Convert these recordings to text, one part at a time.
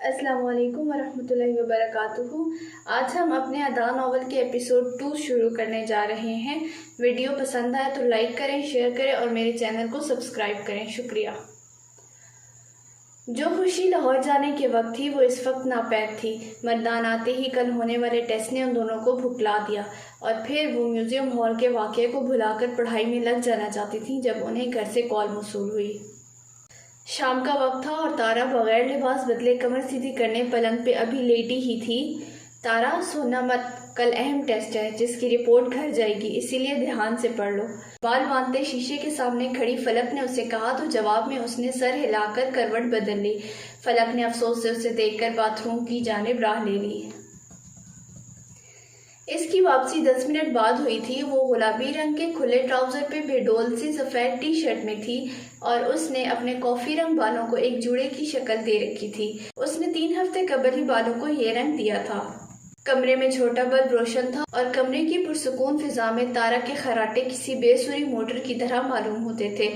السلام علیکم ورحمۃ اللہ وبرکاتہ۔ آج ہم اپنے ادا ناول کے ایپیسوڈ 2 شروع کرنے جا رہے ہیں۔ ویڈیو پسند آئے تو لائک کریں، شیئر کریں اور میرے چینل کو سبسکرائب کریں، شکریہ۔ جو خوشی لاہور جانے کے وقت تھی وہ اس وقت ناپید تھی۔ مردان آتے ہی کل ہونے والے ٹیسٹ نے ان دونوں کو بھٹلا دیا اور پھر وہ میوزیم ہال کے واقعے کو بھلا کر پڑھائی میں لگ جانا چاہتی تھیں جب انہیں گھر سے کال موصول ہوئی۔ شام کا وقت تھا اور تارا بغیر لباس بدلے کمر سیدھی کرنے پلنگ پہ ابھی لیٹی ہی تھی۔ تارا سونا مت، کل اہم ٹیسٹ ہے جس کی رپورٹ گھر جائے گی، اسی لیے دھیان سے پڑھ لو۔ بال باندھتے شیشے کے سامنے کھڑی فلک نے اسے کہا تو جواب میں اس نے سر ہلا کر کروٹ بدل لی۔ فلک نے افسوس سے اسے دیکھ کر باتھ روم کی جانب راہ لے لی۔ اس کی واپسی 10 منٹ بعد ہوئی تھی۔ وہ گلابی رنگ کے کھلے ٹراؤزر پہ بے ڈول سی سفید ٹی شرٹ میں تھی اور اس نے اپنے کافی رنگ بالوں کو ایک جوڑے کی شکل دے رکھی تھی۔ اس نے 3 ہفتے قبل ہی بالوں کو یہ رنگ دیا تھا۔ کمرے میں چھوٹا بلب روشن تھا اور کمرے کی پرسکون فضا میں تارا کے خراٹے کسی بے سری موٹر کی طرح معلوم ہوتے تھے۔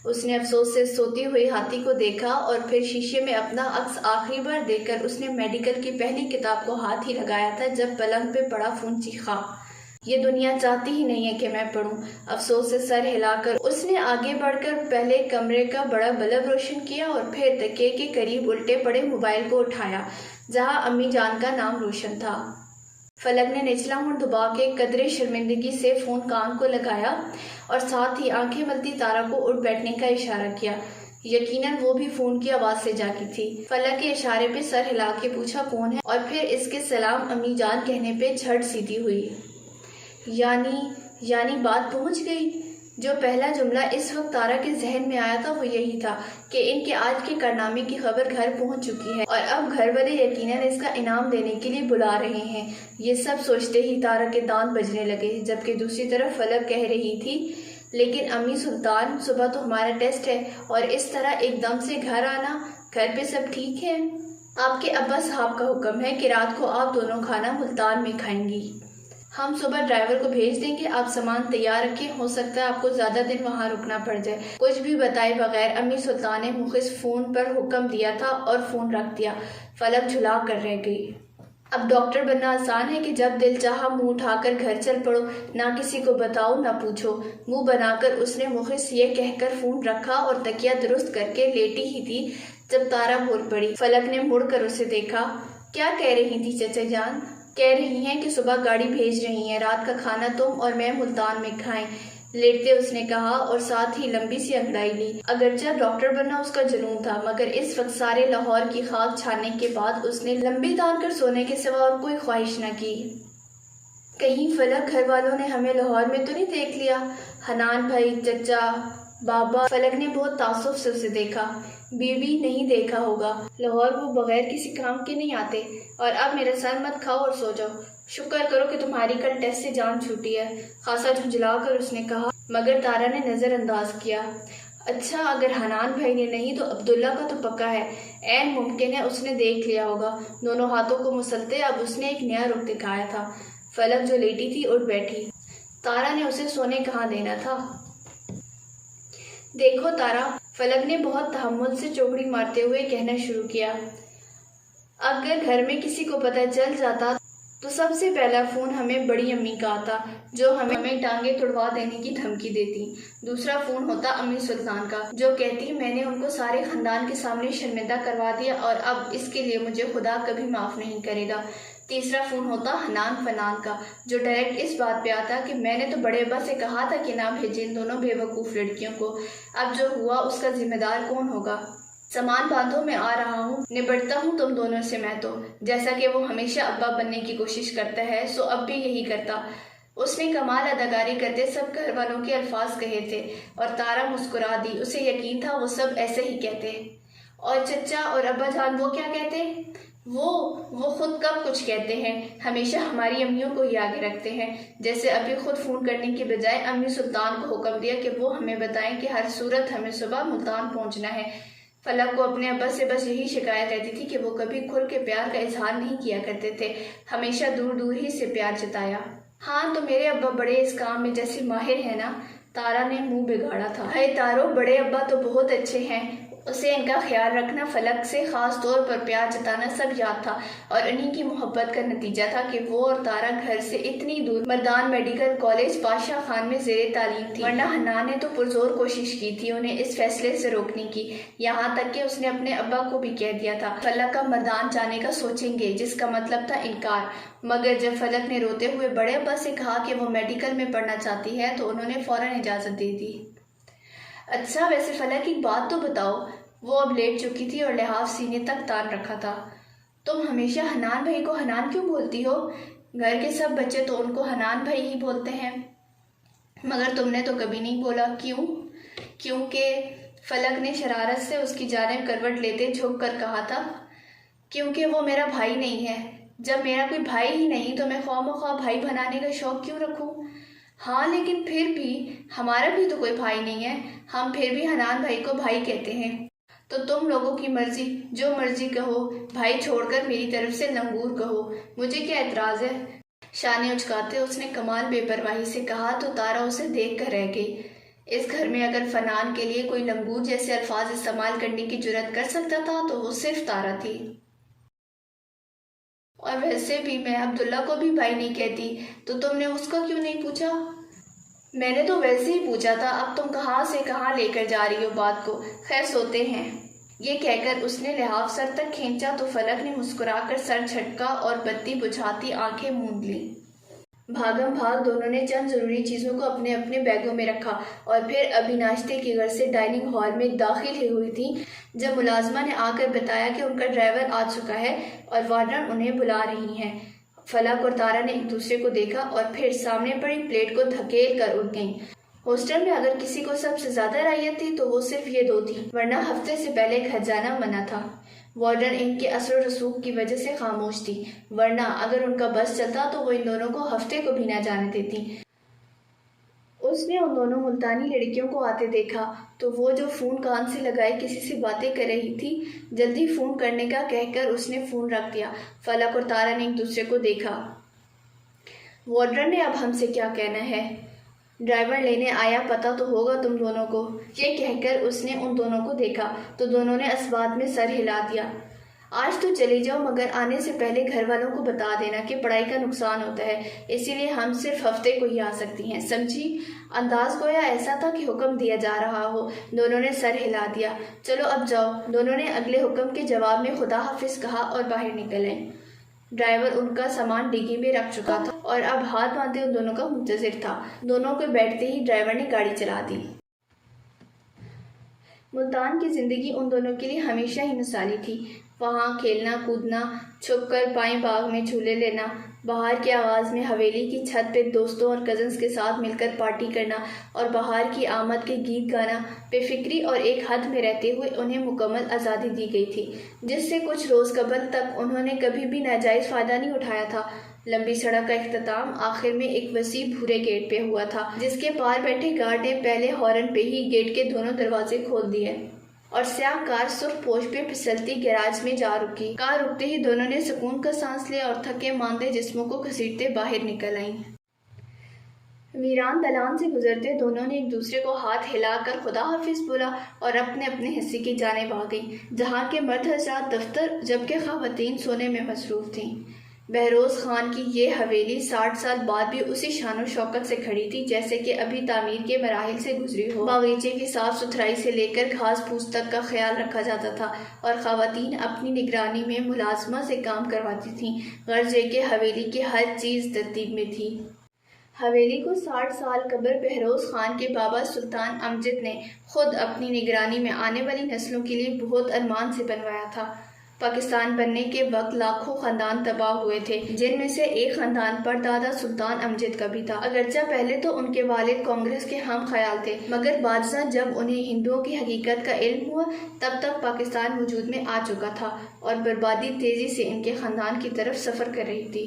اس نے افسوس سے سوتی ہوئی ہاتھی کو دیکھا اور پھر شیشے میں اپنا عکس آخری بار دیکھ کر اس نے میڈیکل کی پہلی کتاب کو ہاتھ ہی لگایا تھا جب پلنگ پہ پڑا فون چیخا۔ یہ دنیا چاہتی ہی نہیں ہے کہ میں پڑھوں۔ افسوس سے سر ہلا کر اس نے آگے بڑھ کر پہلے کمرے کا بڑا بلب روشن کیا اور پھر تکیے کے قریب الٹے پڑے موبائل کو اٹھایا جہاں امی جان کا نام روشن تھا۔ فلک نے نچلا ہونٹ دبا کے قدرے شرمندگی سے فون کان کو لگایا اور ساتھ ہی آنکھیں ملتی تارا کو اٹھ بیٹھنے کا اشارہ کیا۔ یقیناً وہ بھی فون کی آواز سے جاگی تھی۔ فلک کے اشارے پہ سر ہلا کے پوچھا کون ہے اور پھر اس کے سلام امی جان کہنے پہ جھٹ سیدھی ہوئی۔ یعنی بات پہنچ گئی۔ جو پہلا جملہ اس وقت تارا کے ذہن میں آیا تھا وہ یہی تھا کہ ان کے آج کے کارنامے کی خبر گھر پہنچ چکی ہے اور اب گھر والے یقیناً اس کا انعام دینے کے لیے بلا رہے ہیں۔ یہ سب سوچتے ہی تارا کے دانت بجنے لگے جبکہ دوسری طرف فلک کہہ رہی تھی لیکن امی سلطان صبح تو ہمارا ٹیسٹ ہے اور اس طرح ایک دم سے گھر آنا، گھر پہ سب ٹھیک ہے؟ آپ کے ابا صاحب کا حکم ہے کہ رات کو آپ دونوں کھانا ملتان میں کھائیں گی۔ ہم صبح ڈرائیور کو بھیج دیں گے، آپ سامان تیار رکھیں، ہو سکتا ہے آپ کو زیادہ دن وہاں رکنا پڑ جائے۔ کچھ بھی بتائے بغیر امی سلطان نے مخص فون پر حکم دیا تھا اور فون رکھ دیا۔ فلک جھلا کر رہ گئی۔ اب ڈاکٹر بننا آسان ہے کہ جب دل چاہا منہ اٹھا کر گھر چل پڑو، نہ کسی کو بتاؤ نہ پوچھو۔ منہ بنا کر اس نے مخص یہ کہہ کر فون رکھا اور تکیہ درست کر کے لیٹی ہی تھی جب تارا بول پڑی۔ فلک نے مڑ کر اسے دیکھا۔ کیا کہہ رہی تھی چچا جان؟ کہہ رہی ہیں کہ صبح گاڑی بھیج رہی ہیں، رات کا کھانا تم اور میں ملتان میں کھائیں، لیٹتے اس نے کہا اور ساتھ ہی لمبی سی انگڑائی لی۔ اگرچہ ڈاکٹر بننا اس کا جنون تھا مگر اس وقت سارے لاہور کی خاک چھاننے کے بعد اس نے لمبی تان کر سونے کے سوا اور کوئی خواہش نہ کی۔ کہیں فلک گھر والوں نے ہمیں لاہور میں تو نہیں دیکھ لیا؟ حنان بھائی، چچا، بابا۔ فلک نے بہت تعصب سے اسے دیکھا۔ بیوی نہیں دیکھا ہوگا، لاہور وہ بغیر کسی کام کے نہیں آتے۔ اور اب میرا سر مت کھاؤ اور سو جاؤ، شکر کرو کہ تمہاری کل ٹیسٹ سے جان چھوٹی ہے، خاصا جھنجھلا کر اس نے کہا مگر تارا نے نظر انداز کیا۔ اچھا اگر حنان بھائی نے نہیں تو عبداللہ کا تو پکا ہے، عین ممکن ہے اس نے دیکھ لیا ہوگا۔ دونوں ہاتھوں کو مسلتے اب اس نے ایک نیا رخ دکھایا تھا۔ فلک جو لیٹی تھی اٹھ بیٹھی۔ تارا نے اسے سونے کہاں دینا تھا؟ دیکھو تارا، فلک نے بہت تحمل سے چوکڑی مارتے ہوئے کہنا شروع کیا، اگر گھر میں کسی کو پتہ چل جاتا تو سب سے پہلا فون ہمیں بڑی امی کا آتا جو ہمیں ٹانگیں توڑوا دینے کی دھمکی دیتی۔ دوسرا فون ہوتا امی سلطان کا جو کہتی میں نے ان کو سارے خاندان کے سامنے شرمندہ کروا دیا اور اب اس کے لیے مجھے خدا کبھی معاف نہیں کرے گا۔ تیسرا فون ہوتا حنان فنان کا جو ڈائریکٹ اس بات پہ آتا کہ میں نے تو بڑے ابا سے کہا تھا کہ نہ بھیجیں ان دونوں بے وقوف لڑکیوں کو، اب جو ہوا اس کا ذمہ دار کون ہوگا؟ سامان باندھو، میں آ رہا ہوں، نبٹتا ہوں تم دونوں سے میں تو۔ جیسا کہ وہ ہمیشہ ابا بننے کی کوشش کرتا ہے سو اب بھی یہی کرتا۔ اس نے کمال اداکاری کرتے سب گھر والوں کے الفاظ کہے تھے اور تارا مسکرا دی، اسے یقین تھا وہ سب ایسے ہی کہتے۔ اور چچا اور ابا جان وہ کیا کہتے؟ وہ خود کب کچھ کہتے ہیں، ہمیشہ ہماری امیوں کو ہی آگے رکھتے ہیں، جیسے ابھی خود فون کرنے کی بجائے امی سلطان کو حکم دیا کہ وہ ہمیں بتائیں کہ ہر صورت ہمیں صبح ملتان پہنچنا ہے۔ فلک کو اپنے ابا سے بس یہی شکایت رہتی تھی کہ وہ کبھی کھل کے پیار کا اظہار نہیں کیا کرتے تھے، ہمیشہ دور دور ہی سے پیار جتایا۔ ہاں تو میرے ابا بڑے اس کام میں جیسے ماہر ہیں نا، تارا نے منہ بگاڑا تھا۔ ہائے تارو، بڑے ابا تو بہت اچھے ہیں، اسے ان کا خیال رکھنا، فلک سے خاص طور پر پیار جتانا سب یاد تھا، اور انہی کی محبت کا نتیجہ تھا کہ وہ اور تارا گھر سے اتنی دور مردان میڈیکل کالج پاشا خان میں زیر تعلیم تھی، ورنہ حنان نے تو پرزور کوشش کی تھی انہیں اس فیصلے سے روکنے کی، یہاں تک کہ اس نے اپنے ابا کو بھی کہہ دیا تھا فلک کا مردان جانے کا سوچیں گے، جس کا مطلب تھا انکار۔ مگر جب فلک نے روتے ہوئے بڑے ابا سے کہا کہ وہ میڈیکل میں پڑھنا چاہتی ہے تو انہوں نے فوراً اجازت دے دی۔ اچھا ویسے فلک ایک بات تو بتاؤ، وہ اب لیٹ چکی تھی اور لحاف سینے تک تان رکھا تھا، تم ہمیشہ حنان بھائی کو حنان کیوں بولتی ہو؟ گھر کے سب بچے تو ان کو حنان بھائی ہی بولتے ہیں، مگر تم نے تو کبھی نہیں بولا، کیوں؟ کیونکہ فلک نے شرارت سے اس کی جانب کروٹ لیتے جھک کر کہا تھا، کیونکہ وہ میرا بھائی نہیں ہے، جب میرا کوئی بھائی ہی نہیں تو میں خواہ مخواہ بھائی بنانے کا شوق کیوں رکھوں؟ ہاں لیکن پھر بھی ہمارا بھی تو کوئی بھائی نہیں ہے، ہم پھر بھی حنان بھائی کو بھائی کہتے ہیں۔ تو تم لوگوں کی مرضی، جو مرضی کہو، بھائی چھوڑ کر میری طرف سے لنگور کہو، مجھے کیا اعتراض ہے؟ شانے اچکاتے اس نے کمال بے پرواہی سے کہا تو تارا اسے دیکھ کر رہ گئی۔ اس گھر میں اگر فنان کے لیے کوئی لنگور جیسے الفاظ استعمال کرنے کی جرات کر سکتا تھا تو وہ صرف تارا تھی۔ اور ویسے بھی میں عبداللہ کو بھی بھائی نہیں کہتی، تو تم نے اس کا کیوں نہیں پوچھا؟ میں نے تو ویسے ہی پوچھا تھا، اب تم کہاں سے کہاں لے کر جا رہی ہو بات کو، خیر سوتے ہیں۔ یہ کہہ کر اس نے لحاف سر تک کھینچا تو فلک نے مسکرا کر سر جھٹکا اور بتی بجھاتی آنکھیں موند لیں۔ بھاگم بھاگ دونوں نے چند ضروری چیزوں کو اپنے اپنے بیگوں میں رکھا اور پھر ابھی ناشتے کی غرض سے ڈائننگ ہال میں داخل ہی ہوئی تھیں جب ملازمہ نے آ کر بتایا کہ ان کا ڈرائیور آ چکا ہے اور وارڈن انہیں بلا رہی ہیں۔ فلک اور تارا نے ایک دوسرے کو دیکھا اور پھر سامنے پڑی پلیٹ کو دھکیل کر اٹھ گئیں۔ ہاسٹل میں اگر کسی کو سب سے زیادہ رعایت تھی تو وہ صرف یہ دو تھی، ورنہ ہفتے سے پہلے گھر جانا منع تھا۔ وارڈن ان کے اثر و رسوخ کی وجہ سے خاموش تھی، ورنہ اگر ان کا بس چلتا تو وہ ان دونوں کو ہفتے کو بھی نہ جانے دیتی۔ اس نے ان دونوں ملتانی لڑکیوں کو آتے دیکھا تو وہ جو فون کان سے لگائے کسی سے باتیں کر رہی تھی، جلدی فون کرنے کا کہہ کر اس نے فون رکھ دیا۔ فلک اور تارا نے ایک دوسرے کو دیکھا۔ وارڈن نے اب ہم سے کیا کہنا ہے؟ ڈرائیور لینے آیا، پتہ تو ہوگا تم دونوں کو، یہ کہہ کر اس نے ان دونوں کو دیکھا تو دونوں نے اسبات میں سر ہلا دیا۔ آج تو چلی جاؤ، مگر آنے سے پہلے گھر والوں کو بتا دینا کہ پڑھائی کا نقصان ہوتا ہے، اسی لیے ہم صرف ہفتے کو ہی آ سکتی ہیں، سمجھی؟ انداز گویا ایسا تھا کہ حکم دیا جا رہا ہو۔ دونوں نے سر ہلا دیا۔ چلو اب جاؤ۔ دونوں نے اگلے حکم کے جواب میں خدا حافظ کہا اور باہر نکلے۔ ڈرائیور ان کا سامان ڈگی میں رکھ چکا تھا اور اب ہاتھ باندھے ان دونوں کا منتظر تھا۔ دونوں کے بیٹھتے ہی ڈرائیور نے گاڑی چلا دی۔ ملتان کی زندگی ان دونوں کے لیے ہمیشہ ہی مثالی تھی۔ وہاں کھیلنا کودنا، چھپ کر پائیں باغ میں جھولے لینا، بہار کے آغاز میں حویلی کی چھت پہ دوستوں اور کزنز کے ساتھ مل کر پارٹی کرنا اور بہار کی آمد کے گیت گانا، بے فکری اور ایک حد میں رہتے ہوئے انہیں مکمل آزادی دی گئی تھی، جس سے کچھ روز قبل تک انہوں نے کبھی بھی ناجائز فائدہ نہیں اٹھایا تھا۔ لمبی سڑک کا اختتام آخر میں ایک وسیع بھورے گیٹ پہ ہوا تھا، جس کے پار بیٹھے گارڈ نے پہلے ہارن پہ ہی گیٹ کے دونوں دروازے کھول دیے اور سیاہ کار سرخ پوش پہ پھسلتی گیراج میں جا رکی۔ کار رکتے ہی دونوں نے سکون کا سانس لیا اور تھکے ماندے جسموں کو گھسیٹتے باہر نکل آئیں۔ ویران دلان سے گزرتے دونوں نے ایک دوسرے کو ہاتھ ہلا کر خدا حافظ بولا اور اپنے اپنے حصے کی جانب آ گئیں، جہاں کے مرد حضرات دفتر جبکہ خواتین سونے میں مصروف تھیں۔ بہروز خان کی یہ حویلی 60 سال بعد بھی اسی شان و شوکت سے کھڑی تھی جیسے کہ ابھی تعمیر کے مراحل سے گزری ہو۔ باغیچے کی صاف ستھرائی سے لے کر گھاس پھوس تک کا خیال رکھا جاتا تھا اور خواتین اپنی نگرانی میں ملازمہ سے کام کرواتی تھیں، غرض یہ کہ حویلی کی ہر چیز ترتیب میں تھی۔ حویلی کو 60 سال قبل بہروز خان کے بابا سلطان امجد نے خود اپنی نگرانی میں آنے والی نسلوں کے لیے بہت ارمان سے بنوایا تھا۔ پاکستان بننے کے وقت لاکھوں خاندان تباہ ہوئے تھے، جن میں سے ایک خاندان پر دادا سلطان امجد کا بھی تھا۔ اگرچہ پہلے تو ان کے والد کانگریس کے ہم خیال تھے، مگر بعدازاں جب انہیں ہندوؤں کی حقیقت کا علم ہوا تب تک پاکستان وجود میں آ چکا تھا اور بربادی تیزی سے ان کے خاندان کی طرف سفر کر رہی تھی۔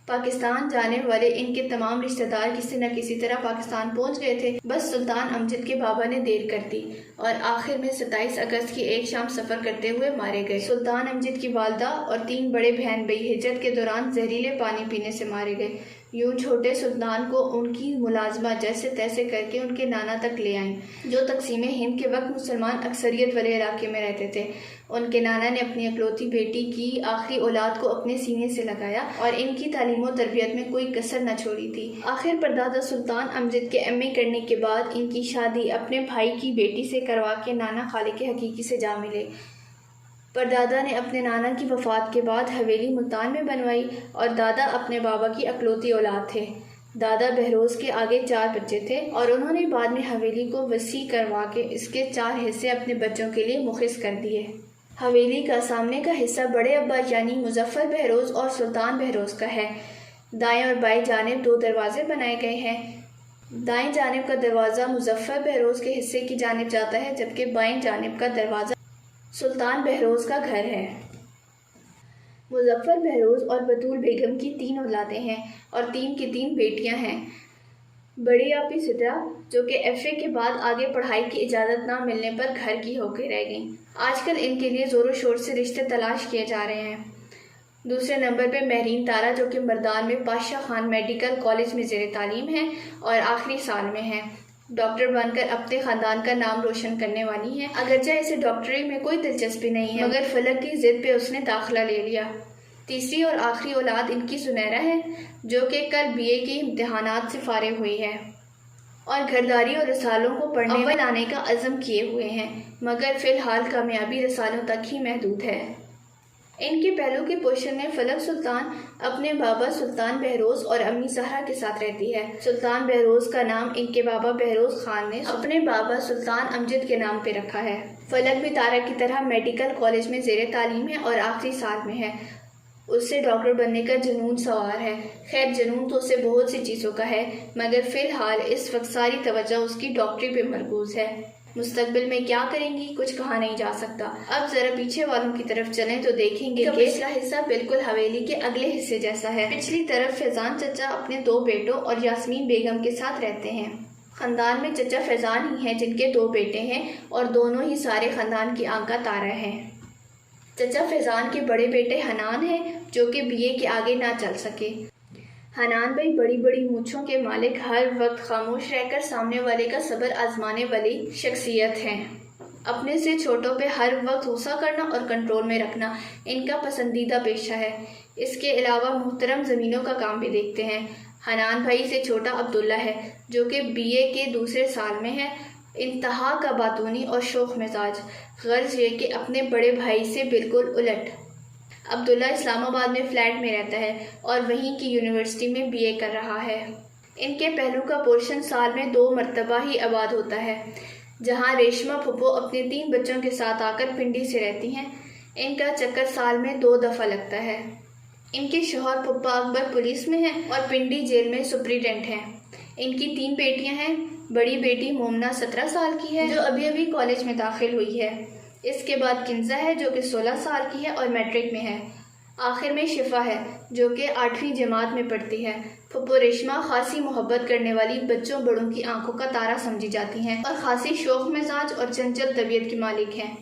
پاکستان جانے والے ان کے تمام رشتہ دار کسی نہ کسی طرح پاکستان پہنچ گئے تھے، بس سلطان امجد کے بابا نے دیر کر دی اور آخر میں 27 اگست کی ایک شام سفر کرتے ہوئے مارے گئے۔ سلطان امجد کی والدہ اور 3 بڑے بہن بھائی ہجرت کے دوران زہریلے پانی پینے سے مارے گئے۔ یوں چھوٹے سلطان کو ان کی ملازمت جیسے تیسے کر کے ان کے نانا تک لے آئیں، جو تقسیم ہند کے وقت مسلمان اکثریت والے علاقے میں رہتے تھے۔ ان کے نانا نے اپنی اکلوتی بیٹی کی آخری اولاد کو اپنے سینے سے لگایا اور ان کی تعلیم و تربیت میں کوئی کسر نہ چھوڑی تھی۔ آخر پردادا سلطان امجد کے ایم اے کرنے کے بعد ان کی شادی اپنے بھائی کی بیٹی سے کروا کے نانا خالق حقیقی سے جا ملے۔ پردادا نے اپنے نانا کی وفات کے بعد حویلی ملتان میں بنوائی اور دادا اپنے بابا کی اکلوتی اولاد تھے۔ دادا بہروز کے آگے 4 بچے تھے اور انہوں نے بعد میں حویلی کو وسیع کروا کے اس کے 4 حصے اپنے بچوں کے لیے مختص کر دیے۔ حویلی کا سامنے کا حصہ بڑے ابا یعنی مظفر بہروز اور سلطان بہروز کا ہے۔ دائیں اور بائیں جانب 2 دروازے بنائے گئے ہیں۔ دائیں جانب کا دروازہ مظفر بہروز کے حصے کی جانب جاتا ہے، جبکہ بائیں جانب کا دروازہ سلطان بہروز کا گھر ہے۔ مظفر بہروز اور بطول بیگم کی 3 اولادیں ہیں اور 3 کی 3 بیٹیاں ہیں۔ بڑی آپی سدرا جو کہ ایف اے کے بعد آگے پڑھائی کی اجازت نہ ملنے پر گھر کی ہو کے رہ گئیں۔ آج کل ان کے لیے زور و شور سے رشتے تلاش کیے جا رہے ہیں۔ دوسرے نمبر پہ مہرین تارا جو کہ مردان میں پاشا خان میڈیکل کالج میں زیر تعلیم ہے اور آخری سال میں ہے۔ ڈاکٹر بن کر اپنے خاندان کا نام روشن کرنے والی ہیں، اگرچہ اسے ڈاکٹری میں کوئی دلچسپی نہیں ہے، مگر فلک کی ضد پہ اس نے داخلہ لے لیا۔ تیسری اور آخری اولاد ان کی سنیرا ہے جو کہ کل بی اے کے امتحانات سے فارغ ہوئی ہے اور گھرداری اور رسالوں کو پڑھنے میں لانے کا عزم کیے ہوئے ہیں، مگر فی الحال کامیابی رسالوں تک ہی محدود ہے۔ ان کے پہلو کے پوشن میں فلک سلطان اپنے بابا سلطان بہروز اور امی زہرا کے ساتھ رہتی ہے۔ سلطان بہروز کا نام ان کے بابا بہروز خان نے اپنے بابا سلطان امجد کے نام پہ رکھا ہے۔ فلک بھی تارا کی طرح میڈیکل کالج میں زیر تعلیم ہے اور آخری سال میں ہے۔ اسے ڈاکٹر بننے کا جنون سوار ہے۔ خیر جنون تو اسے بہت سی چیزوں کا ہے، مگر فی الحال اس وقت ساری توجہ اس کی ڈاکٹری پہ مرکوز ہے۔ مستقبل میں کیا کریں گی کچھ کہا نہیں جا سکتا۔ اب ذرا پیچھے والوں کی طرف چلیں تو دیکھیں گے کہ پچھلا حصہ بالکل حویلی کے اگلے حصے جیسا ہے۔ پچھلی طرف فیضان چچا اپنے 2 بیٹوں اور یاسمین بیگم کے ساتھ رہتے ہیں۔ خاندان میں چچا فیضان ہی ہیں جن کے 2 بیٹے ہیں اور دونوں ہی سارے خاندان کی آنکھ کا تارا ہیں۔ چچا فیضان کے بڑے بیٹے حنان ہیں جو کہ بی اے کے آگے نہ چل سکے۔ حنان بھائی بڑی بڑی مونچھوں کے مالک، ہر وقت خاموش رہ کر سامنے والے کا صبر آزمانے والی شخصیت ہیں۔ اپنے سے چھوٹوں پہ ہر وقت غصہ کرنا اور کنٹرول میں رکھنا ان کا پسندیدہ پیشہ ہے۔ اس کے علاوہ محترم زمینوں کا کام بھی دیکھتے ہیں۔ حنان بھائی سے چھوٹا عبداللہ ہے جو کہ بی اے کے دوسرے سال میں ہے، انتہا کا باتونی اور شوخ مزاج، غرض یہ کہ اپنے بڑے بھائی سے بالکل الٹ۔ عبداللہ اسلام آباد میں فلیٹ میں رہتا ہے اور وہیں کی یونیورسٹی میں بی اے کر رہا ہے۔ ان کے پہلو کا پورشن سال میں 2 مرتبہ ہی آباد ہوتا ہے، جہاں ریشمہ پھپھو اپنے 3 بچوں کے ساتھ آ کر پنڈی سے رہتی ہیں۔ ان کا چکر سال میں 2 دفعہ لگتا ہے۔ ان کے شوہر پھپھا اکبر پولیس میں ہیں اور پنڈی جیل میں سپرنٹینڈنٹ ہیں۔ ان کی 3 بیٹیاں ہیں۔ بڑی بیٹی مومنہ 17 سال کی ہے جو ابھی کالج میں داخل ہوئی ہے۔ اس کے بعد کنزا ہے جو کہ 16 سال کی ہے اور میٹرک میں ہے۔ آخر میں شفا ہے جو کہ 8ویں جماعت میں پڑھتی ہے۔ پھپھو ریشمہ خاصی محبت کرنے والی، بچوں بڑوں کی آنکھوں کا تارا سمجھی جاتی ہیں اور خاصی شوخ مزاج اور چنچل طبیعت کی مالک ہیں۔